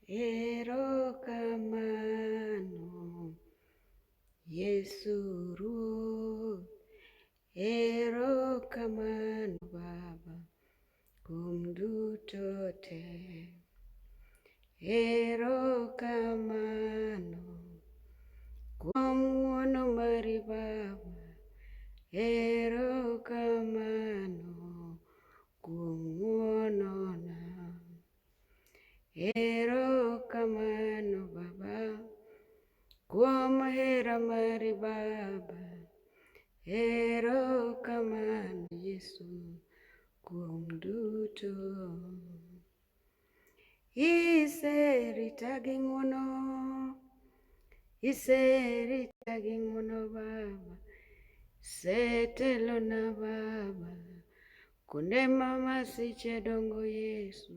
Erokamano, Yesu Ruoth. Erokamano Baba, kuom duto te. Erokamano, kuom ng'wono mari Baba. Erokamano, kuom ng'wonona. Erokamano Baba, kuom hera mari Baba. Erokamano Yesu, kuom duto. Iserita gi ng'wono, iserita gi ng'wono Baba. Setelona Baba, kuonde ma masiche dongo Yesu.